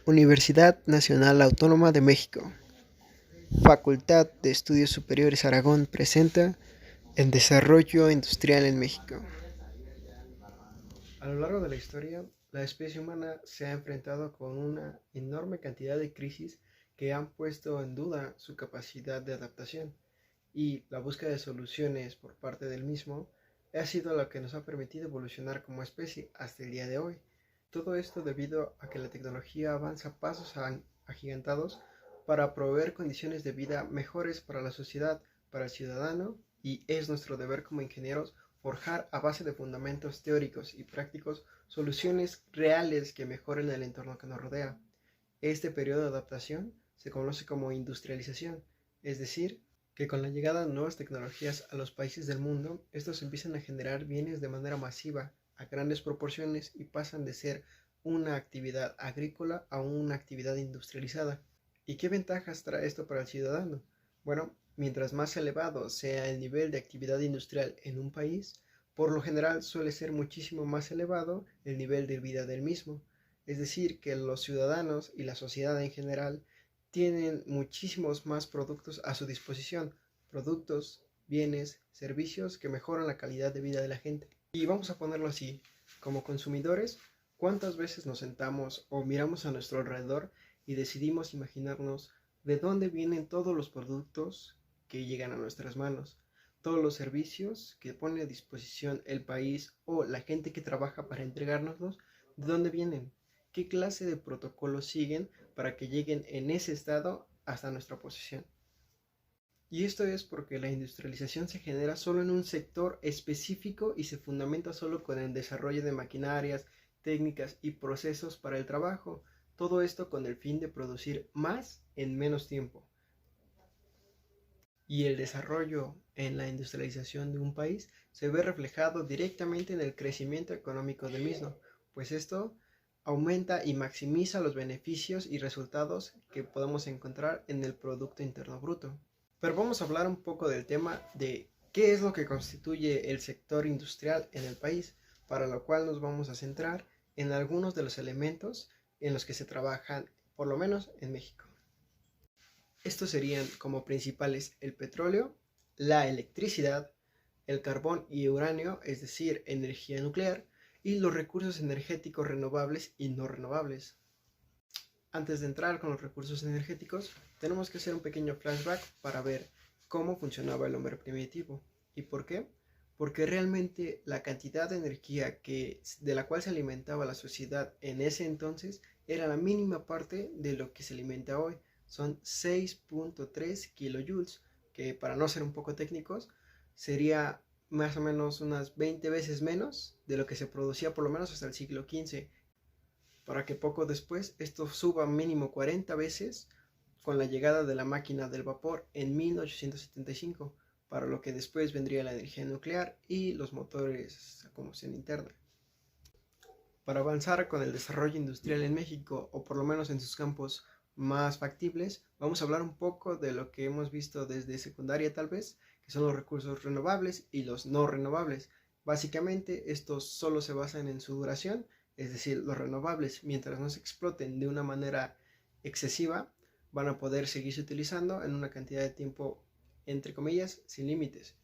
Universidad Nacional Autónoma de México. Facultad de Estudios Superiores Aragón presenta el desarrollo industrial en México. A lo largo de la historia, la especie humana se ha enfrentado con una enorme cantidad de crisis que han puesto en duda su capacidad de adaptación, y la búsqueda de soluciones por parte del mismo ha sido lo que nos ha permitido evolucionar como especie hasta el día de hoy. Todo esto debido a que la tecnología avanza a pasos agigantados para proveer condiciones de vida mejores para la sociedad, para el ciudadano, y es nuestro deber como ingenieros forjar a base de fundamentos teóricos y prácticos soluciones reales que mejoren el entorno que nos rodea. Este periodo de adaptación se conoce como industrialización, es decir, que con la llegada de nuevas tecnologías a los países del mundo, estos empiezan a generar bienes de manera masiva, a grandes proporciones, y pasan de ser una actividad agrícola a una actividad industrializada. ¿Y qué ventajas trae esto para el ciudadano? Bueno, mientras más elevado sea el nivel de actividad industrial en un país, por lo general suele ser muchísimo más elevado el nivel de vida del mismo. Es decir, que los ciudadanos y la sociedad en general tienen muchísimos más productos a su disposición, productos, bienes, servicios que mejoran la calidad de vida de la gente. Y vamos a ponerlo así, como consumidores, ¿cuántas veces nos sentamos o miramos a nuestro alrededor y decidimos imaginarnos de dónde vienen todos los productos que llegan a nuestras manos, todos los servicios que pone a disposición el país o la gente que trabaja para entregárnoslos, de dónde vienen? ¿Qué clase de protocolos siguen para que lleguen en ese estado hasta nuestra posesión? Y esto es porque la industrialización se genera solo en un sector específico y se fundamenta solo con el desarrollo de maquinarias, técnicas y procesos para el trabajo. Todo esto con el fin de producir más en menos tiempo. Y el desarrollo en la industrialización de un país se ve reflejado directamente en el crecimiento económico del mismo, pues esto aumenta y maximiza los beneficios y resultados que podemos encontrar en el Producto Interno Bruto. Pero vamos a hablar un poco del tema de qué es lo que constituye el sector industrial en el país, para lo cual nos vamos a centrar en algunos de los elementos en los que se trabajan, por lo menos en México. Estos serían como principales el petróleo, la electricidad, el carbón y uranio, es decir, energía nuclear, y los recursos energéticos renovables y no renovables. Antes de entrar con los recursos energéticos, tenemos que hacer un pequeño flashback para ver cómo funcionaba el hombre primitivo. ¿Y por qué? Porque realmente la cantidad de energía de la cual se alimentaba la sociedad en ese entonces era la mínima parte de lo que se alimenta hoy. Son 6.3 kilojoules, que para no ser un poco técnicos, sería más o menos unas 20 veces menos de lo que se producía por lo menos hasta el siglo XV, para que poco después esto suba mínimo 40 veces con la llegada de la máquina del vapor en 1875, para lo que después vendría la energía nuclear y los motores a combustión interna. Para avanzar con el desarrollo industrial en México, o por lo menos en sus campos más factibles, vamos a hablar un poco de lo que hemos visto desde secundaria tal vez, que son los recursos renovables y los no renovables. Básicamente estos solo se basan en su duración, es decir, los renovables, mientras no se exploten de una manera excesiva, van a poder seguirse utilizando en una cantidad de tiempo, entre comillas, sin límites,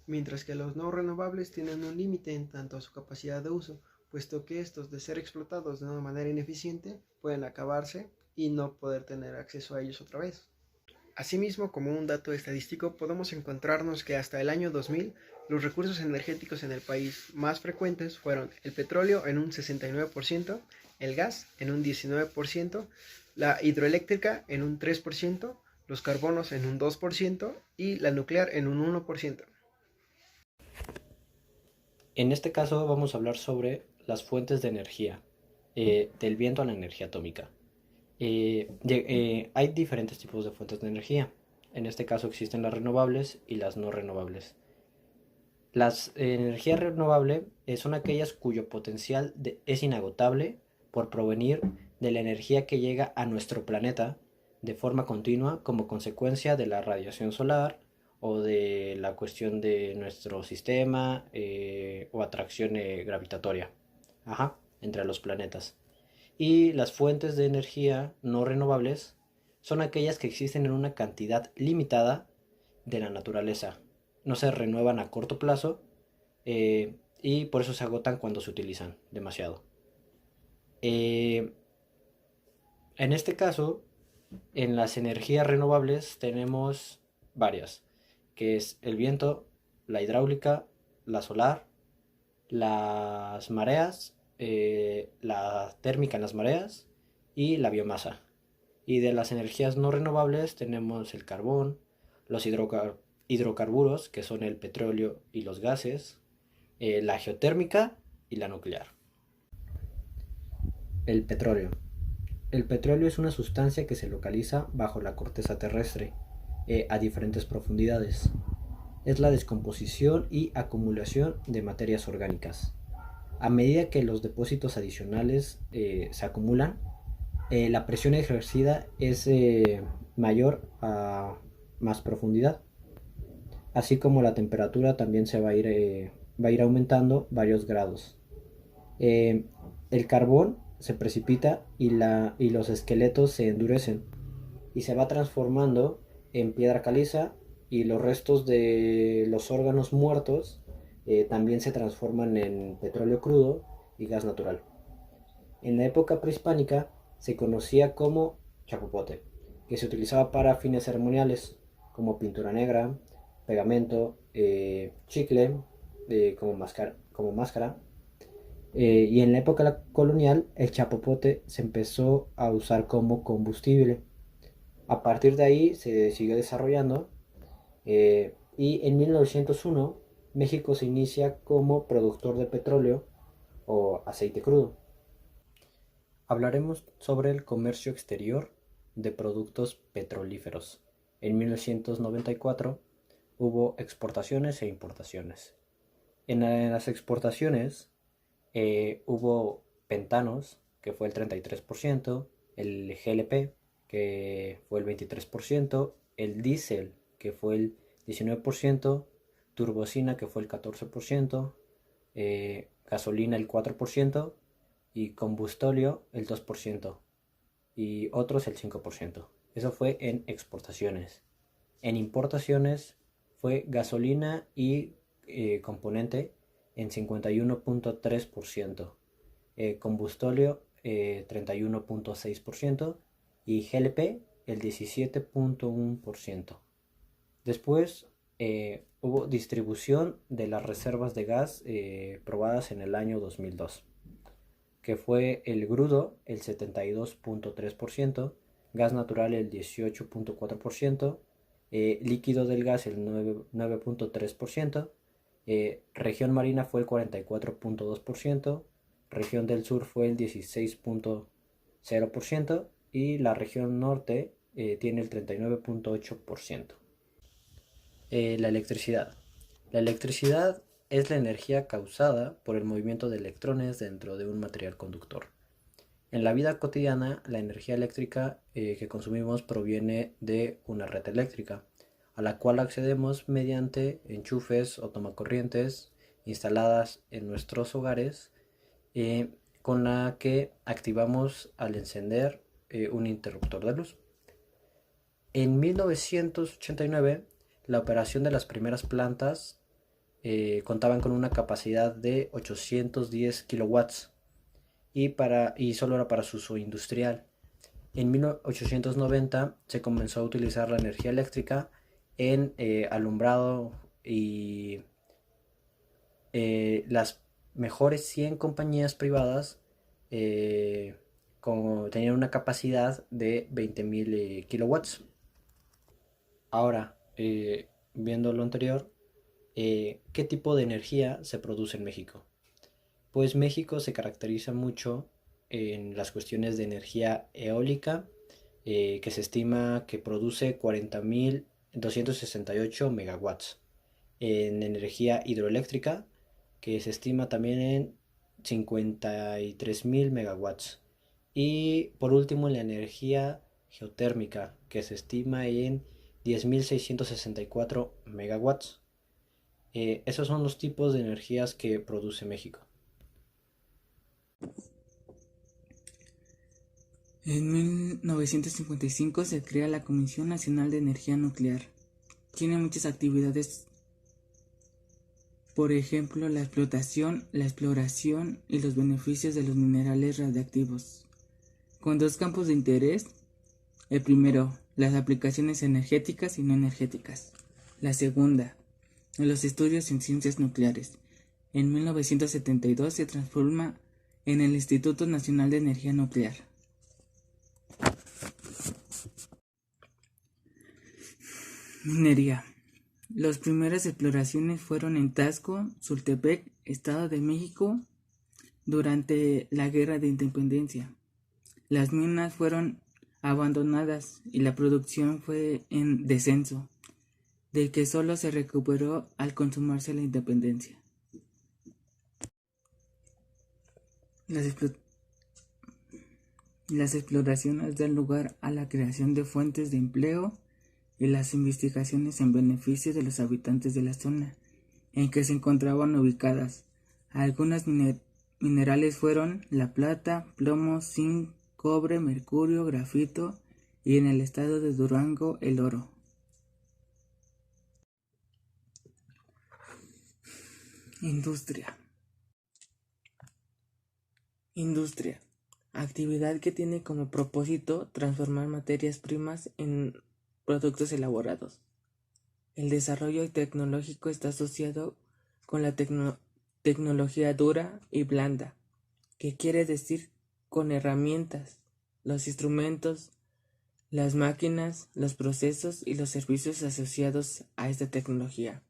mientras que los no renovables tienen un límite en tanto a su capacidad de uso, puesto que estos, de ser explotados de una manera ineficiente, pueden acabarse y no poder tener acceso a ellos otra vez. Asimismo, como un dato estadístico, podemos encontrarnos que hasta el año 2000 los recursos energéticos en el país más frecuentes fueron el petróleo en un 69%, el gas en un 19%, la hidroeléctrica en un 3%, los carbonos en un 2% y la nuclear en un 1%. En este caso vamos a hablar sobre las fuentes de energía, del viento a la energía atómica. Hay diferentes tipos de fuentes de energía. En este caso existen las renovables y las no renovables. Las energías renovables son aquellas cuyo potencial es inagotable por provenir de la energía que llega a nuestro planeta de forma continua como consecuencia de la radiación solar o de la cuestión de nuestro sistema o atracción gravitatoria entre los planetas. Y las fuentes de energía no renovables son aquellas que existen en una cantidad limitada de la naturaleza. No se renuevan a corto plazo y por eso se agotan cuando se utilizan demasiado. Eh, en este caso, en las energías renovables tenemos varias, que es el viento, la hidráulica, la solar, las mareas, la térmica en las mareas y la biomasa. Y de las energías no renovables tenemos el carbón, los hidrocarburos, que son el petróleo y los gases, la geotérmica y la nuclear. El petróleo. El petróleo es una sustancia que se localiza bajo la corteza terrestre, a diferentes profundidades. Es la descomposición y acumulación de materias orgánicas. A medida que los depósitos adicionales se acumulan, la presión ejercida es mayor a más profundidad, así como la temperatura también se va a ir aumentando varios grados. Eh, el carbón se precipita y los esqueletos se endurecen y se va transformando en piedra caliza, y los restos de los órganos muertos también se transforman en petróleo crudo y gas natural. En la época prehispánica se conocía como chapopote, que se utilizaba para fines ceremoniales como pintura negra, pegamento, chicle, como máscara. Y en la época colonial el chapopote se empezó a usar como combustible. A partir de ahí se siguió desarrollando, y en 1901 México se inicia como productor de petróleo o aceite crudo. Hablaremos sobre el comercio exterior de productos petrolíferos. En 1994 hubo exportaciones e importaciones. En las exportaciones hubo pentanos, que fue el 33%, el GLP, que fue el 23%, el diésel, que fue el 19%, turbocina, que fue el 14%, gasolina el 4%, y combustóleo el 2%, y otros el 5%. Eso fue en exportaciones. En importaciones fue gasolina y componente en 51.3%, combustóleo 31.6% y GLP el 17.1%. Después hubo distribución de las reservas de gas probadas en el año 2002, que fue el crudo el 72.3%, gas natural el 18.4%, líquido del gas el 9.3%, región marina fue el 44.2%, región del sur fue el 16.0% y la región norte tiene el 39.8%. La electricidad. La electricidad es la energía causada por el movimiento de electrones dentro de un material conductor. En la vida cotidiana, la energía eléctrica que consumimos proviene de una red eléctrica, a la cual accedemos mediante enchufes o tomacorrientes instaladas en nuestros hogares, con la que activamos al encender un interruptor de luz. En 1989, la operación de las primeras plantas contaban con una capacidad de 810 kilowatts y solo era para su uso industrial. En 1890 se comenzó a utilizar la energía eléctrica en alumbrado, y las mejores 100 compañías privadas tenían una capacidad de 20.000 kilowatts. Ahora, viendo lo anterior, ¿qué tipo de energía se produce en México? Pues México se caracteriza mucho en las cuestiones de energía eólica, que se estima que produce 40.268 megawatts. En energía hidroeléctrica, que se estima también en 53.000 megawatts. Y por último, en la energía geotérmica, que se estima en 10.664 megawatts. Esos son los tipos de energías que produce México. En 1955 se crea la Comisión Nacional de Energía Nuclear. Tiene muchas actividades, por ejemplo, la explotación, la exploración y los beneficios de los minerales radiactivos, con dos campos de interés. El primero, las aplicaciones energéticas y no energéticas. La segunda, los estudios en ciencias nucleares. En 1972 se transforma en el Instituto Nacional de Energía Nuclear. Minería. Las primeras exploraciones fueron en Taxco, Sultepec, Estado de México, durante la Guerra de Independencia. Las minas fueron abandonadas y la producción fue en descenso, del que solo se recuperó al consumarse la independencia. Las exploraciones dan lugar a la creación de fuentes de empleo y las investigaciones en beneficio de los habitantes de la zona en que se encontraban ubicadas. Algunos minerales fueron la plata, plomo, zinc, cobre, mercurio, grafito y en el estado de Durango el oro. Industria. Actividad que tiene como propósito transformar materias primas en productos elaborados. El desarrollo tecnológico está asociado con la tecnología dura y blanda, que quiere decir con herramientas, los instrumentos, las máquinas, los procesos y los servicios asociados a esta tecnología.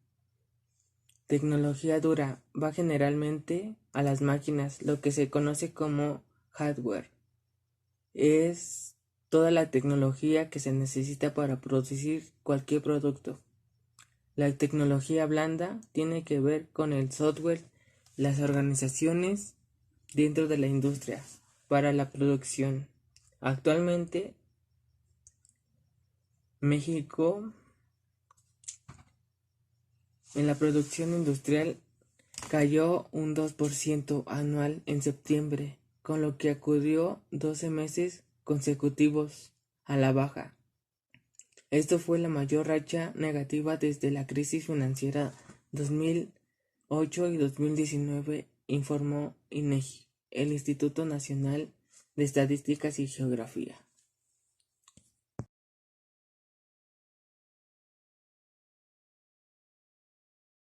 Tecnología dura va generalmente a las máquinas, lo que se conoce como hardware. Es toda la tecnología que se necesita para producir cualquier producto. La tecnología blanda tiene que ver con el software, las organizaciones dentro de la industria para la producción. Actualmente, México en la producción industrial cayó un 2% anual en septiembre, con lo que acudió 12 meses consecutivos a la baja. Esto fue la mayor racha negativa desde la crisis financiera 2008 y 2019, informó INEGI, el Instituto Nacional de Estadísticas y Geografía.